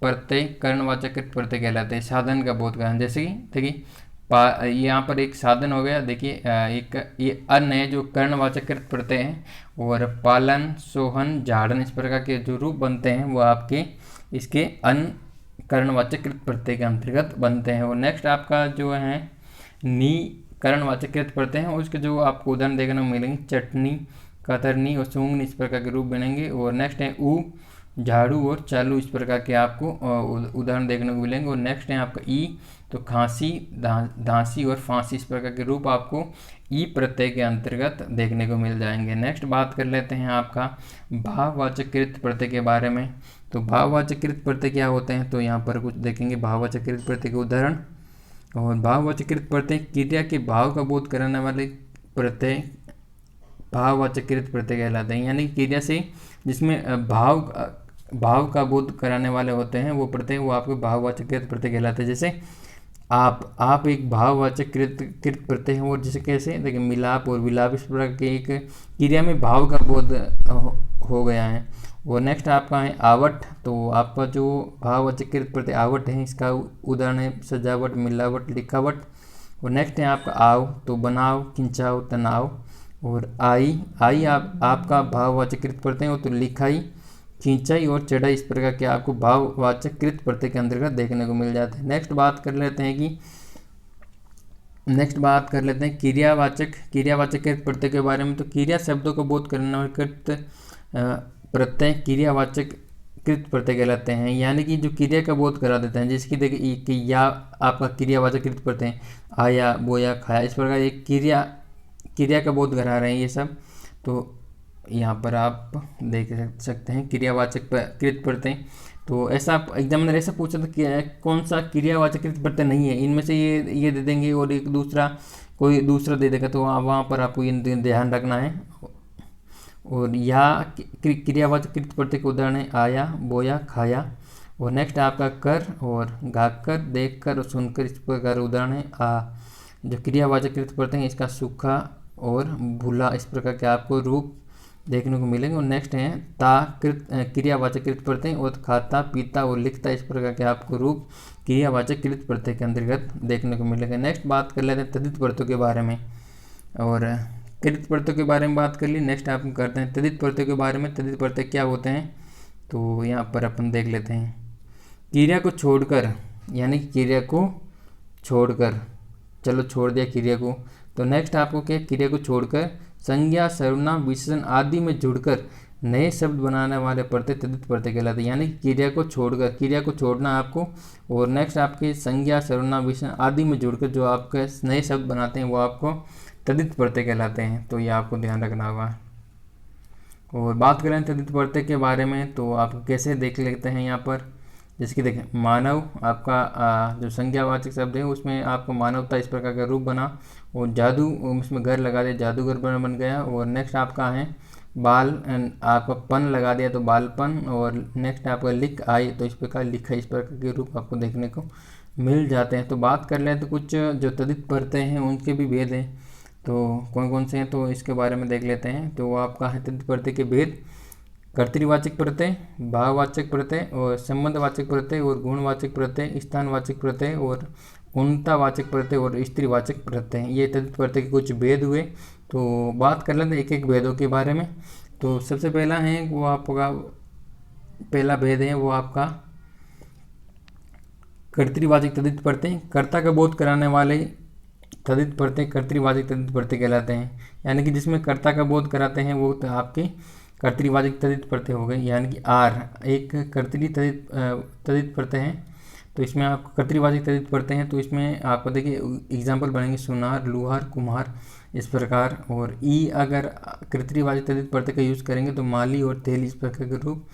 प्रत्यय कर्णवाचक कृत प्रत्यय कहलाते हैं। साधन का बोध कराने, जैसे कि देखिए यहाँ पर एक साधन हो गया, देखिए एक ये अन्न है जो कर्णवाचक कृत प्रत्यय है। और पालन, सोहन, झाड़न, इस प्रकार के जो रूप बनते हैं वो आपके इसके अन्न कर्णवाचक कृत प्रत्यय के अंतर्गत बनते हैं। और नेक्स्ट आपका जो है नी कर्णवाचक कृत प्रत्यय है, उसके जो आपको उदाहरण देखने को मिलेंगे चटनी, कतरनी और सूंघनी, इस प्रकार के रूप बनेंगे। और नेक्स्ट है ऊ, झाड़ू और चालू, इस प्रकार के आपको उदाहरण देखने को मिलेंगे। और नेक्स्ट है आपका ई, तो खांसी, धांसी और फांसी, इस प्रकार के रूप आपको ई प्रत्यय के अंतर्गत देखने को मिल जाएंगे। नेक्स्ट बात कर लेते हैं आपका भाववाचक कृत प्रत्यय के बारे में। तो भाववाचक कृत प्रत्यय क्या होते हैं, तो यहाँ पर कुछ देखेंगे भाववाचक कृत प्रत्यय के उदाहरण। और भाववाचक कृत प्रत्यय क्रिया के भाव का बोध कराने वाले प्रत्यय भाववाचक कृत प्रत्यय कहलाते हैं। यानी क्रिया से जिसमें भाव का बोध कराने वाले होते हैं वो प्रत्यय, वो आपके भाववाचक कृत प्रत्यय कहलाते हैं। जैसे आप एक भाववाचक कृत प्रत्यय है। और जैसे कैसे देखिए मिलाप और विलाप, इस प्रकार के एक क्रिया में भाव का बोध हो गया है। और नेक्स्ट आपका है आवट, तो आपका जो भाववाचक कृत प्रत्यय आवट है इसका उदाहरण है सजावट, मिलावट, लिखावट। और नेक्स्ट है आपका आव, तो बनाव, खिंचाव, तनाव। और आई आपका भाववाचक कृत प्रत्यय हो तो लिखाई, खींचाई और चढ़ाई, इस प्रकार के आपको भाववाचक कृत प्रत्यय के अंतर्गत देखने को मिल जाते हैं। नेक्स्ट बात कर लेते हैं क्रियावाचक कृत प्रत्यय के बारे में। तो क्रिया शब्दों को बोध करने वाले कृत प्रत्यय क्रियावाचक कृत प्रत्यय कहलाते हैं। यानी कि जो क्रिया का बोध करा देते हैं, जैसे कि देखिए कि या आपका क्रियावाचक कृत प्रत्यय आया, बोया, खाया, इस प्रकार एक क्रिया का बोध करा रहे हैं ये सब। तो यहाँ पर आप देख सकते हैं क्रियावाचक कृत प्रत्यय। तो ऐसा एग्जामिनर ऐसा पूछा था कि कौन सा क्रियावाचक कृत प्रत्यय नहीं है, इनमें से ये दे देंगे और एक कोई दूसरा दे देगा, तो वहाँ पर आपको ये ध्यान रखना है। और या क्रियावाचक कृत प्रत्यय के उदाहरण है आया, बोया, खाया। और नेक्स्ट आपका कर और गाकर, देख कर और सुनकर, इस प्रकार उदाहरण है आ। जो क्रियावाचक कृत प्रत्यय है इसका सूखा और भूला, इस प्रकार के आपको रूप देखने को मिलेंगे। और नेक्स्ट है क्रियावाचक कृत प्रत्यय और खाता, पीता और लिखता, इस प्रकार के आपको रूप क्रियावाचक कृत प्रत्यय के अंतर्गत देखने को मिलेंगे। नेक्स्ट बात कर लेते हैं तद्धित प्रत्ययों के बारे में। और कृत प्रत्ययों के बारे में बात कर ली। नेक्स्ट आप करते हैं तद्धित प्रत्ययों के बारे में। तद्धित प्रत्यय क्या होते हैं तो यहाँ पर अपन देख लेते हैं। क्रिया को छोड़कर, यानी क्रिया को छोड़कर, चलो छोड़ दिया क्रिया को, तो नेक्स्ट आपको क्या क्रिया को छोड़कर संज्ञा, सर्वनाम, विशेषण आदि में जुड़कर नए शब्द बनाने वाले प्रत्यय तद्धित प्रत्यय कहलाते हैं। यानी क्रिया को छोड़कर, क्रिया को छोड़ना आपको। और नेक्स्ट आपके संज्ञा, सर्वनाम, विशेषण आदि में जुड़कर जो आपके नए शब्द बनाते हैं वो आपको तद्धित प्रत्यय कहलाते हैं। तो ये आपको ध्यान रखना होगा। और बात करें तद्धित प्रत्यय के बारे में तो आप कैसे देख लेते हैं यहाँ पर, जैसे कि देखें मानव आपका जो संज्ञावाचक शब्द है उसमें आपको मानवता, इस प्रकार का रूप बना। और जादू, उसमें घर लगा दे, जादूगर बन गया। और नेक्स्ट आपका है बाल आपका पन लगा दिया तो बालपन, और नेक्स्ट आपका लिख आई तो इस प्रकार लिखा, इस प्रकार के रूप आपको देखने को मिल जाते हैं। तो बात कर लें तो कुछ जो तद्धित परतें हैं उनके भी भेद हैं, तो कौन कौन से हैं तो इसके बारे में देख लेते हैं। तो वो आपका है तद्धित परते के भेद: कर्तृवाचक प्रत्यय, भाववाचक प्रत्यय और संबंधवाचक प्रत्यय और गुणवाचक प्रत्यय, स्थानवाचक प्रत्यय और उन्नतावाचक प्रत्यय और स्त्रीवाचक प्रत्यय। ये तद्धित प्रत्यय के कुछ भेद हुए। तो बात कर लेते हैं एक एक भेदों के बारे में। तो सबसे पहला है वो आपका पहला भेद है वो आपका कर्तृवाचक तद्धित प्रत्यय। कर्ता का बोध कराने वाले तद्धित प्रत्यय कर्तृवाचक तद्धित प्रत्यय कहलाते हैं, यानी कि जिसमें कर्ता का बोध कराते हैं वो तो आपके कर्तृवाचक तद्धित प्रत्यय हो गए। यानी कि आर एक कर्तरी तद्धित प्रत्यय है, तो इसमें आपको कर्तृवाचक तद्धित प्रत्यय हैं। तो इसमें आपको देखिए एग्जाम्पल बनेंगे सुनार, लुहार, कुम्हार, इस प्रकार। और ई अगर कर्तृवाचक तद्धित प्रत्यय का यूज़ करेंगे तो माली और तेल इस प्रकार के रूप,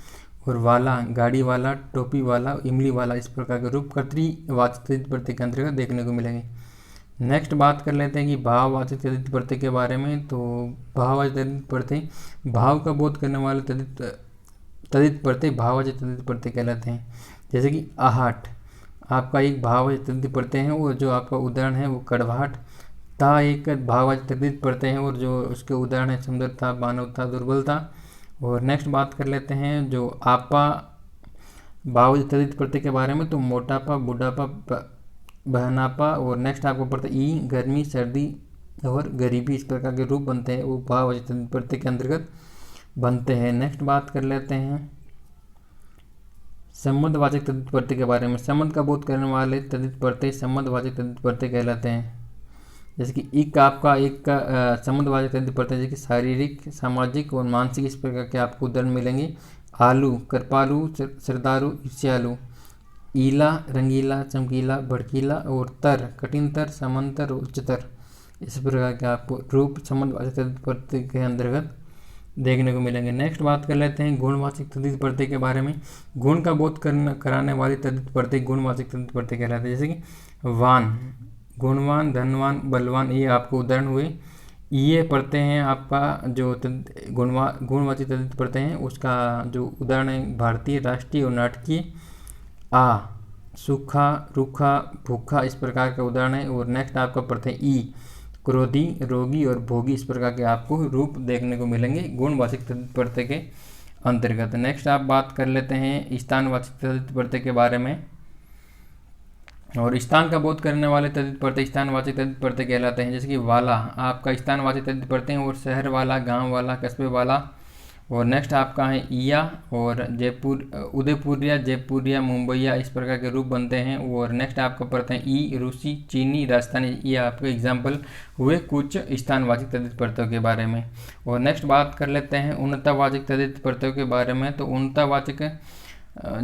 और वाला गाड़ी वाला, टोपी वाला, इमली वाला, इस प्रकार के रूप कर्तृवाचक तद्धित प्रत्यय के अंतर्गत देखने को मिलेंगे। नेक्स्ट बात कर लेते हैं कि भाववाचक तद्धित प्रत्यय के बारे में। तो भाववाचक तद्धित प्रत्यय भाव का बोध करने वाले तद्धित प्रत्यय भाववाचक तद्धित प्रत्यय कहलाते हैं। जैसे कि आहट आपका एक भाववाचक तद्धित प्रत्यय है, और जो आपका उदाहरण है वो कड़वाहट। ता एक भाववाचक तद्धित प्रत्यय है, और जो उसके उदाहरण है सुंदरता, मानवता, दुर्बलता। और नेक्स्ट बात कर लेते हैं जो आपा भाववाचक तद्धित प्रत्यय के बारे में। तो मोटापा, बुढ़ापा, बहनापा। और नेक्स्ट आपको पड़ता है ई गर्मी, सर्दी और गरीबी, इस प्रकार के रूप बनते हैं वो भाववाचक तद्धित प्रत्यय के अंतर्गत बनते हैं। नेक्स्ट बात कर लेते हैं संबंधवाचक तद्धित प्रत्यय के बारे में। संबंध का बोध करने वाले तद्धित प्रत्यय संबंधवाचक तद्धित प्रत्यय कहलाते हैं। जैसे कि इक आपका एक का संबंधवाचक तद्धित प्रत्यय जैसे कि शारीरिक, सामाजिक और मानसिक, इस प्रकार के आपको उदाहरण मिलेंगे। आलू कृपालु, श्रद्धालु, ईर्ष्यालु। ईला रंगीला, चमकीला, भड़कीला। और तर कठिनतर, समंतर, उच्चतर, इस प्रकार के आपको रूप संबंधवाचक तद्धित प्रत्यय के अंतर्गत देखने को मिलेंगे। नेक्स्ट बात कर लेते हैं गुणवाचक तद्धित प्रत्यय के बारे में। गुण का बोध कराने वाली तद्धित प्रत्यय गुणवाचक तद्धित प्रत्यय कहलाते हैं। जैसे कि वान गुणवान, धनवान, बलवान, ये आपको उदाहरण हुए। ये प्रत्यय हैं आपका जो गुणवाचक तद्धित प्रत्यय हैं उसका जो उदाहरण है भारतीय, राष्ट्रीय और नाटकीय। आ सूखा, रूखा, भूखा, इस प्रकार का उदाहरण है। और नेक्स्ट आपका प्रत्यय ई क्रोधी, रोगी और भोगी, इस प्रकार के आपको रूप देखने को मिलेंगे गुणवाचक तद्धित प्रत्यय के अंतर्गत। नेक्स्ट आप बात कर लेते हैं स्थानवाचक तद्धित प्रत्यय के बारे में। और स्थान का बोध करने वाले तद्धित प्रत्यय स्थानवाचक तद्धित प्रत्यय कहलाते हैं। जैसे कि वाला आपका स्थानवाचक तद्धित प्रत्यय है, और शहर वाला, गांव वाला, कस्बे वाला। और नेक्स्ट आपका है ईया और जयपुर, उदयपुरिया, जयपुरिया, मुंबईया, इस प्रकार के रूप बनते हैं। और नेक्स्ट आपका पढ़ते हैं ई रूसी, चीनी, राजस्थानी, ये आपके एग्जाम्पल हुए कुछ स्थानवाचक तद्धित प्रत्ययों के बारे में। और नेक्स्ट बात कर लेते हैं उन्नतावाचक तद्धित प्रत्ययों के बारे में। तो उन्नतावाचक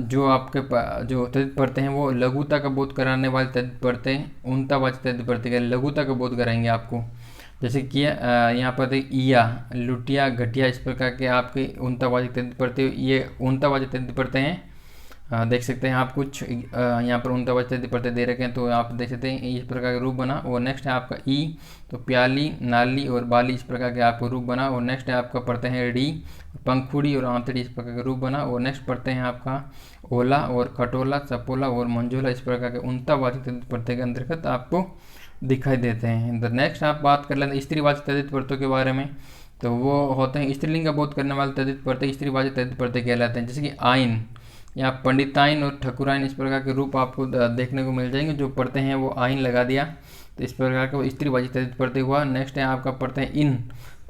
जो आपके जो तद्धित प्रत्यय हैं वो लघुता का बोध कराने वाले तद्धित प्रत्यय उन्नतावाचक तद्धित प्रत्यय लघुता का बोध कराएंगे आपको। जैसे कि यहाँ पर ईया, लुटिया, घटिया, इस प्रकार के आपके उन्नतावाचक तद्धित प्रत्यय, ये उन्नतावाचक तद्धित प्रत्यय हैं। देख सकते हैं आप कुछ यहाँ पर उन्नतावाचक तद्धित प्रत्यय दे रखे हैं, तो आप देख सकते हैं इस प्रकार का रूप बना। और नेक्स्ट है आपका ई, तो प्याली, नाली और बाली, इस प्रकार के आपको रूप बना। और नेक्स्ट है आपका पढ़ते हैं डी, पंखुड़ी और आंतड़ी, इस प्रकार का रूप बना। और नेक्स्ट पढ़ते हैं आपका ओला और खटोला, चपोला और मंजोला, इस प्रकार के उन्नतावाचक तद्धित प्रत्यय के अंतर्गत आपको दिखाई देते हैं। द नेक्स्ट आप बात कर लेते हैं स्त्रीवाचक तद्धित प्रत्ययों के बारे में। तो वो होते हैं स्त्रीलिंग का बोध करने वाले तद्धित प्रत्यय स्त्रीवाचक तद्धित प्रत्यय कहलाते हैं। जैसे कि आइन या पंडिताइन और ठकुराइन, इस प्रकार के रूप आपको देखने को मिल जाएंगे। जो पढ़ते हैं वो आइन लगा दिया, तो इस प्रकार का स्त्रीवाचक तद्धित प्रत्यय हुआ। नेक्स्ट है आपका पढ़ते हैं इन,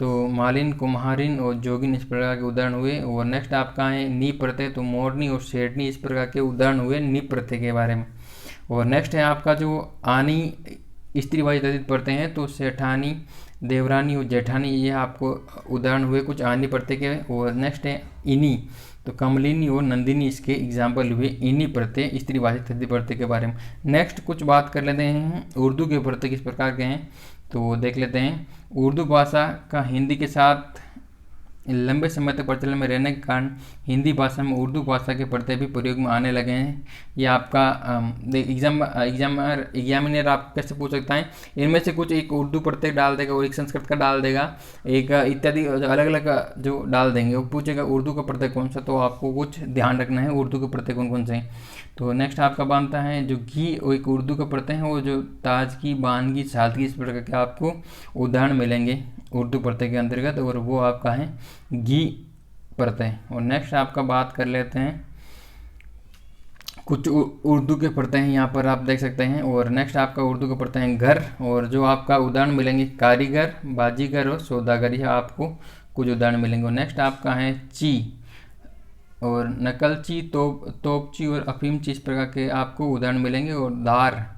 तो मालिन, कुम्हारिन और जोगिन, इस प्रकार के उदाहरण हुए। और नेक्स्ट आपका है नी प्रत्यय, तो मोरनी और शेरनी, इस प्रकार के उदाहरण हुए नी प्रत्यय के बारे में। और नेक्स्ट है आपका जो आनी स्त्रीवाचक तद्धित प्रत्यय हैं, तो सेठानी, देवरानी और जेठानी, ये आपको उदाहरण हुए कुछ आनी प्रत्यय के। और नेक्स्ट है इनी, तो कमलिनी और नंदिनी, इसके एग्जाम्पल हुए इनी प्रत्यय स्त्रीवाचक तद्धित प्रत्यय के बारे में। नेक्स्ट कुछ बात कर लेते हैं उर्दू के प्रत्यय किस प्रकार के हैं, तो देख लेते हैं। उर्दू भाषा का हिंदी के साथ लंबे समय तक प्रचलन में रहने के कारण हिंदी भाषा में उर्दू भाषा के प्रत्यय भी प्रयोग में आने लगे हैं। ये आपका एग्जामिनर आप कैसे पूछ सकता है, इनमें से कुछ एक उर्दू प्रत्यय डाल देगा और एक संस्कृत का डाल देगा, एक इत्यादि अलग अलग जो डाल देंगे, वो पूछेगा उर्दू का प्रत्यय कौन सा, तो आपको कुछ ध्यान रखना है उर्दू के प्रत्यय कौन कौन से हैं। तो नेक्स्ट आपका बनता है जो घी, वो एक उर्दू का प्रत्यय है, वो जो ताजगी, बानगी, सादगी, इस प्रकार के आपको उदाहरण मिलेंगे उर्दू प्रत्यय के अंतर्गत, और वो आपका है घी प्रत्यय। और नेक्स्ट आपका बात कर लेते हैं कुछ उर्दू के प्रत्यय हैं, यहाँ पर आप देख सकते हैं। और नेक्स्ट आपका उर्दू का प्रत्यय है घर, और जो आपका उदाहरण मिलेंगे कारीगर, बाजीगर और सौदागर, यह आपको कुछ उदाहरण मिलेंगे। और नेक्स्ट आपका है ची, और नकलची, तोपची और अफीमची, इस प्रकार के आपको उदाहरण मिलेंगे। और दार,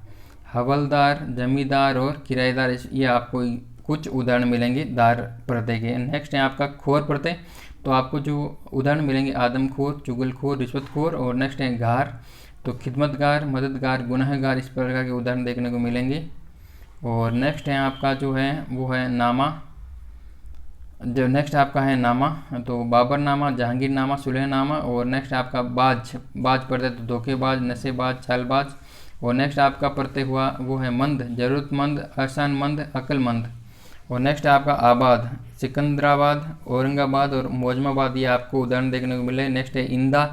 हवलदार, जमींदार और किराएदार, ये आपको कुछ उदाहरण मिलेंगे दार प्रत्यय के। नेक्स्ट है आपका खोर प्रत्यय, तो आपको जो उदाहरण मिलेंगे आदमखोर, चुगलखोर, रिश्वतखोर। और नेक्स्ट है गार, तो खिदमतगार, मददगार, गुनहगार, इस प्रकार के उदाहरण देखने को मिलेंगे। और नेक्स्ट है आपका जो है वो है नामा, जो नेक्स्ट आपका है नामा, तो बाबरनामा, जहांगीरनामा, सुलहनामा। और नेक्स्ट आपका बाज, बाज प्रत्यय तो धोखेबाज, नशेबाज, चालबाज। और नेक्स्ट आपका प्रत्यय हुआ वो है मंद, जरूरतमंद, एहसानमंद, अक्लमंद। और नेक्स्ट आपका आबाद, सिकंदराबाद, औरंगाबाद और मौजमाबाद, ये आपको उदाहरण देखने को मिले। नेक्स्ट है इंदा,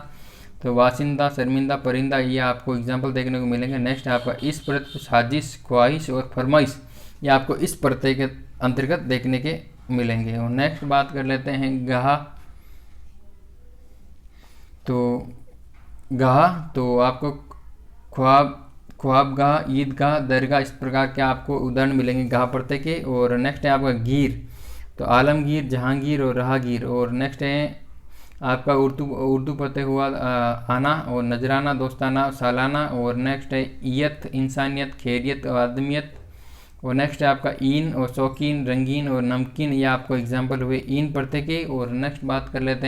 तो वासिंदा, शर्मिंदा, परिंदा, ये आपको एग्जाम्पल देखने को मिलेंगे। नेक्स्ट आपका इस प्रत्यय साजिश, ख्वाहिश और फरमाइश, ये आपको इस प्रत्यय के अंतर्गत देखने के मिलेंगे। और नेक्स्ट बात कर लेते हैं गाह, तो गाह तो आपको ख्वाबगाह, ईदगाह, दरगाह, इस प्रकार के आपको उदाहरण मिलेंगे गाह प्रत्यय के। और नेक्स्ट है आपका गीर, तो आलमगीर, जहांगीर और राहगीर। और नेक्स्ट है आपका उर्दू प्रत्यय हुआ आना, और नजराना, दोस्ताना, सालाना। और नेक्स्ट है ईयत, इंसानियत, खैरियत और आदमियत। और नेक्स्ट है आपका ईन, और शौकीन, रंगीन और नमकीन, ये आपको एग्जाम्पल हुए ईन प्रत्यय के। और नेक्स्ट बात कर लेते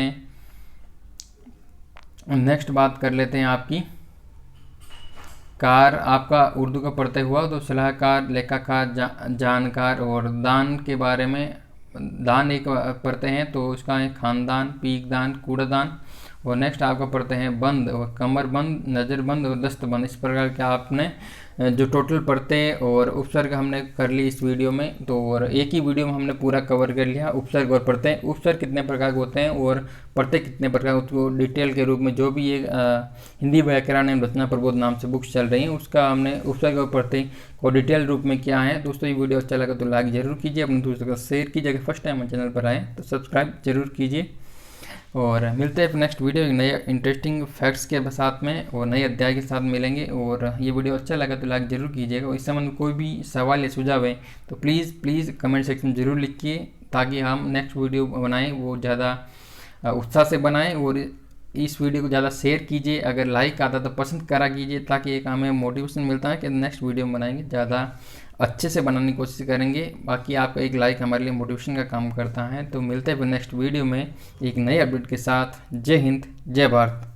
हैं आपकी कार, आपका उर्दू का प्रत्यय हुआ तो सलाहकार, लेखाकार, जानकार। और दान के बारे में, दान एक प्रत्यय है तो उसका है खानदान, पीकदान, कूड़ादान। और नेक्स्ट आपका प्रत्यय है बंद, और कमरबंद, नज़रबंद और दस्तबंद, इस प्रकार के आपने जो टोटल प्रत्यय और उपसर्ग हमने कर ली इस वीडियो में। तो और एक ही वीडियो में हमने पूरा कवर कर लिया उपसर्ग और प्रत्यय, उपसर्ग कितने प्रकार के होते हैं और प्रत्यय कितने प्रकार, उसको डिटेल के रूप में जो भी ये हिंदी व्याकरण एवं रचना प्रबोध नाम से बुक्स चल रही हैं उसका हमने उपसर्ग और प्रत्यय को डिटेल रूप में किया है। दोस्तों ये वीडियो अच्छा लगा तो लाइक जरूर कीजिए, अपने दोस्तों को शेयर कीजिए, अगर फर्स्ट टाइम हमारे चैनल पर आए तो सब्सक्राइब जरूर कीजिए। और मिलते हैं नेक्स्ट वीडियो एक नए इंटरेस्टिंग फैक्ट्स के साथ में और नए अध्याय के साथ मिलेंगे। और ये वीडियो अच्छा लगा तो लाइक जरूर कीजिएगा, और इस संबंध में कोई भी सवाल या सुझाव है तो प्लीज़ कमेंट सेक्शन में ज़रूर लिखिए, ताकि हम नेक्स्ट वीडियो बनाएं वो ज़्यादा उत्साह से बनाएं। और इस वीडियो को ज़्यादा शेयर कीजिए, अगर लाइक आता तो पसंद करा कीजिए, ताकि एक हमें मोटिवेशन मिलता है कि नेक्स्ट वीडियो में बनाएंगे, ज़्यादा अच्छे से बनाने की कोशिश करेंगे। बाकी आपका एक लाइक हमारे लिए मोटिवेशन का काम करता है। तो मिलते हैं फिर नेक्स्ट वीडियो में एक नए अपडेट के साथ। जय हिंद, जय भारत।